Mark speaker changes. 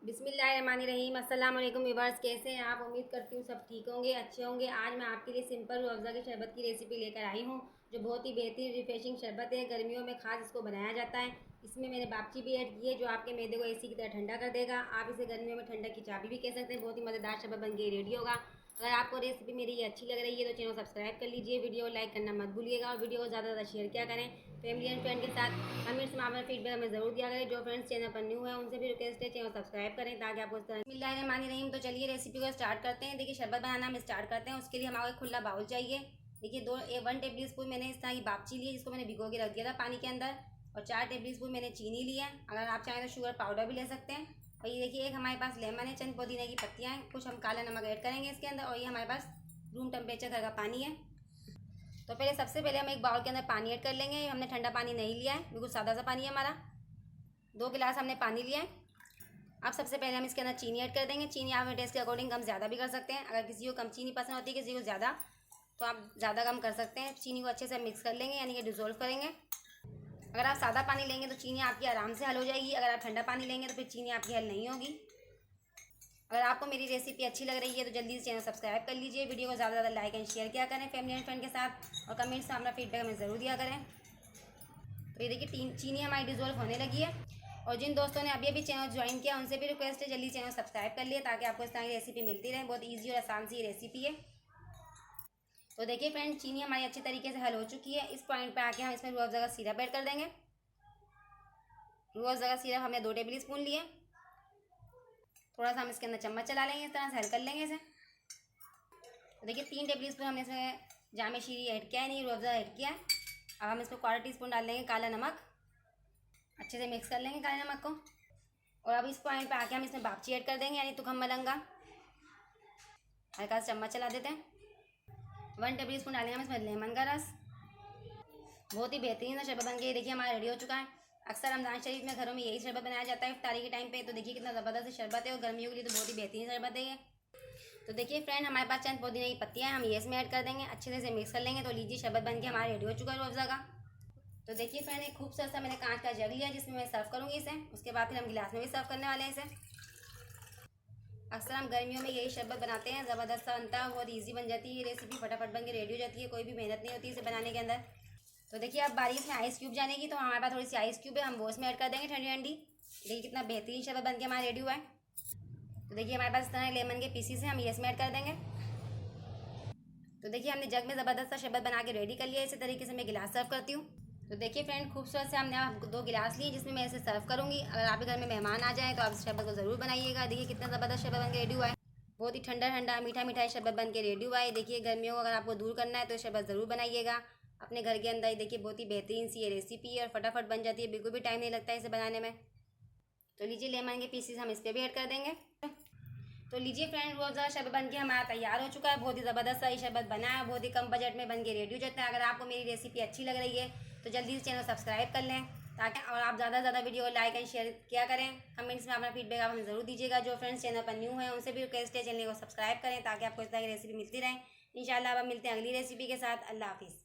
Speaker 1: बिस्मिल्लाहिर्रहमानिर्रहीम। अस्सलाम वालेकुम व्यूअर्स, कैसे हैं आप? उम्मीद करती हूँ सब ठीक होंगे, अच्छे होंगे। आज मैं आपके लिए सिंपल रूह अफ़ज़ा के शरबत की रेसिपी लेकर आई हूँ, जो बहुत ही बेहतरीन रिफ्रेशिंग शरबत है। गर्मियों में खास इसको बनाया जाता है। इसमें मैंने बापची भी ऐड की है, जो आपके मैदे को एसी की तरह ठंडा कर देगा। आप इसे गर्मियों में ठंडा की चाबी भी कह सकते हैं। बहुत ही मज़ेदार शरबत बन के रेडी होगा। अगर आपको रेसिपी मेरी ये अच्छी लग रही है तो चैनल सब्सक्राइब कर लीजिए, वीडियो लाइक करना मत भूलिएगा और वीडियो को ज़्यादा से ज़्यादा शेयर किया करें फैमिली एंड फ्रेंड के साथ। कमेंट्स में अपना फीडबैक हमें ज़रूर दिया करें। जो फ्रेंड्स चैनल पर न्यू है उनसे भी रिक्वेस्ट है चैनल सब्सक्राइब करें ताकि आपको इस तरह बिस्मिल्लाहिर्रहमानिर्रहीम। तो चलिए रेसिपी को स्टार्ट करते हैं। देखिए शरबत बनाना हम स्टार्ट करते हैं। उसके लिए हमारे खुला बाउल चाहिए। देखिए 1 टेबल स्पून मैंने इस तरह की बापची ली, जिसको मैंने भिगो के रख दिया था पानी के अंदर, और 4 टेबल स्पून मैंने चीनी ली है। अगर आप चाहें तो शुगर पाउडर भी ले सकते हैं। और ये देखिए एक हमारे पास लेमन है, चंद पुदीने की पत्तियाँ हैं, कुछ हम काला नमक ऐड करेंगे इसके अंदर, और ये हमारे पास रूम टेम्परेचर घर का पानी है। तो पहले सबसे पहले हम एक बाउल के अंदर पानी ऐड कर लेंगे। हमने ठंडा पानी नहीं लिया है, बिल्कुल सादा सा पानी है हमारा। 2 गिलास हमने पानी लिया है। अब सबसे पहले हम इसके अंदर चीनी ऐड कर देंगे। चीनी आप टेस्ट के अकॉर्डिंग कम ज़्यादा भी कर सकते हैं। अगर किसी को कम चीनी पसंद होती है, किसी को ज़्यादा, तो आप ज़्यादा कम कर सकते हैं। चीनी को अच्छे से मिक्स कर लेंगे, यानी कि डिज़ोल्व करेंगे। अगर आप सादा पानी लेंगे तो चीनी आपकी आराम से हल हो जाएगी। अगर आप ठंडा पानी लेंगे तो फिर चीनी आपकी हल नहीं होगी। अगर आपको मेरी रेसिपी अच्छी लग रही है तो जल्दी से चैनल सब्सक्राइब कर लीजिए, वीडियो को ज़्यादा से ज़्यादा लाइक एंड शेयर किया करें फैमिली एंड फ्रेंड के साथ, और कमेंट्स में अपना फीडबैक हमें ज़रूर दिया करें। तो ये देखिए चीनी हमारी डिज़ोल्व होने लगी है। और जिन दोस्तों ने अभी अभी चैनल ज्वाइन किया उनसे भी रिक्वेस्ट है जल्दी चैनल सब्सक्राइब कर लिए ताकि आपको इस तरह की रेसिपी मिलती रहे। बहुत ईजी और आसान सी रेसिपी है। तो देखिए फ्रेंड, चीनी हमारी अच्छी तरीके से हल हो चुकी है। इस पॉइंट पे आके हम इसमें रूह अफ़ज़ा का सिरप ऐड कर देंगे। रूह अफ़ज़ा का सिरप हमने 2 टेबल स्पून लिए। थोड़ा सा हम इसके अंदर चम्मच चला लेंगे, इस तरह से हल कर लेंगे इसे। तो देखिए 3 टेबल स्पून हमने इसमें जामे शीरी ऐड किया है, नहीं रूह अफ़ज़ा ऐड किया है। अब हम इसको 1/4 टीस्पून डाल देंगे काला नमक। अच्छे से मिक्स कर लेंगे काले नमक को। और अब इस पॉइंट पे आके हम इसमें बापची ऐड कर देंगे, यानी तुखम मलंगा। हल्का सा चम्मच चला देते हैं। 1 टेबल स्पून डालेंगे हम इसमें लेमन का रस। बहुत ही बेहतरीन सा शरबत बन के देखिए हमारा रेडी हो चुका है। अक्सर रमज़ान शरीफ में घरों में यही शरबत बनाया जाता है इफ्तारी के टाइम पे। तो देखिए कितना ज़बरदस्त शरबत है, और गर्मियों के लिए तो बहुत ही बेहतरीन शरबत है ये। तो देखिए फ्रेंड, हमारे पास चंद पुदीने की पत्तियाँ हैं, हम ये इसमें ऐड कर देंगे। अच्छे से मिक्स कर लेंगे। तो लीजिए शरबत बन के हमारा रेडी हो चुका है रूह अफ़ज़ा का। तो देखिए फ्रेंड, एक खूबसूरत सा मैंने कांच का जग लिया जिसमें मैं सर्व करूँगी इसे। उसके बाद फिर हम गिलास में भी सर्व करने वाले हैं इसे। अक्सर हम गर्मियों में यही शरबत बनाते हैं, ज़बरदस्त सा बनता है, बहुत ईजी बन जाती है ये रेसिपी, फटाफट बन के रेडी हो जाती है, कोई भी मेहनत नहीं होती इसे बनाने के अंदर। तो देखिए अब बारी इसमें आइस क्यूब जाने की, तो हमारे पास थोड़ी सी आइस क्यूब है, हम वो इसमें ऐड कर देंगे ठंडी ठंडी। देखिए कितना बेहतरीन शरबत बन के हमारा रेडी हुआ है। तो देखिए हमारे पास इस तरह लेमन के पीसीस हैं, हम ये इसमें ऐड कर देंगे। तो देखिए हमने जग में ज़बरदस्त सा शरबत बना के रेडी कर लिया। इसी तरीके से मैं गिलास सर्व करती हूँ। तो देखिए फ्रेंड, खूबसूरत से हमने 2 गिलास लिए जिसमें मैं इसे सर्व करूँगी। अगर आपके घर में मेहमान आ जाए तो आप इस शरबत को ज़रूर बनाइएगा। देखिए कितना ज़बरदस्त शरबत बन के रेडी हुआ है। बहुत ही ठंडा ठंडा मीठा मीठा शरबत बन के रेडी हुआ है। देखिए गर्मियों को अगर आपको दूर करना है तो शरबत ज़रूर बनाइएगा अपने घर के अंदर। देखिए बहुत ही बेहतरीन सी ये रेसिपी है और फटाफट बन जाती है, बिल्कुल भी टाइम नहीं लगता है इसे बनाने में। तो लीजिए लेमन के पीसेस हम इस पर भी ऐड कर देंगे। तो लीजिए फ्रेंड, रूह अफ़ज़ा शरबत बन के हमारा तैयार हो चुका है। बहुत ही ज़बरदस्त सा ये शरबत बना है, बहुत ही कम बजट में बन के रेडी हो जाता है। अगर आपको मेरी रेसिपी अच्छी लग रही है तो जल्दी से चैनल सब्सक्राइब कर लें ताकि, और आप ज़्यादा से ज़्यादा वीडियो लाइक एंड शेयर किया करें। कमेंट्स में अपना फीडबैक आप हमें ज़रूर दीजिएगा। जो फ्रेंड्स चैनल पर न्यू है उनसे भी रिक्वेस्ट है चैनल को सब्सक्राइब करें ताकि आपको इस तरह की रेसिपी मिलती रहे। इंशाल्लाह अब मिलते हैं अगली रेसिपी के साथ। अल्लाह हाफिज़।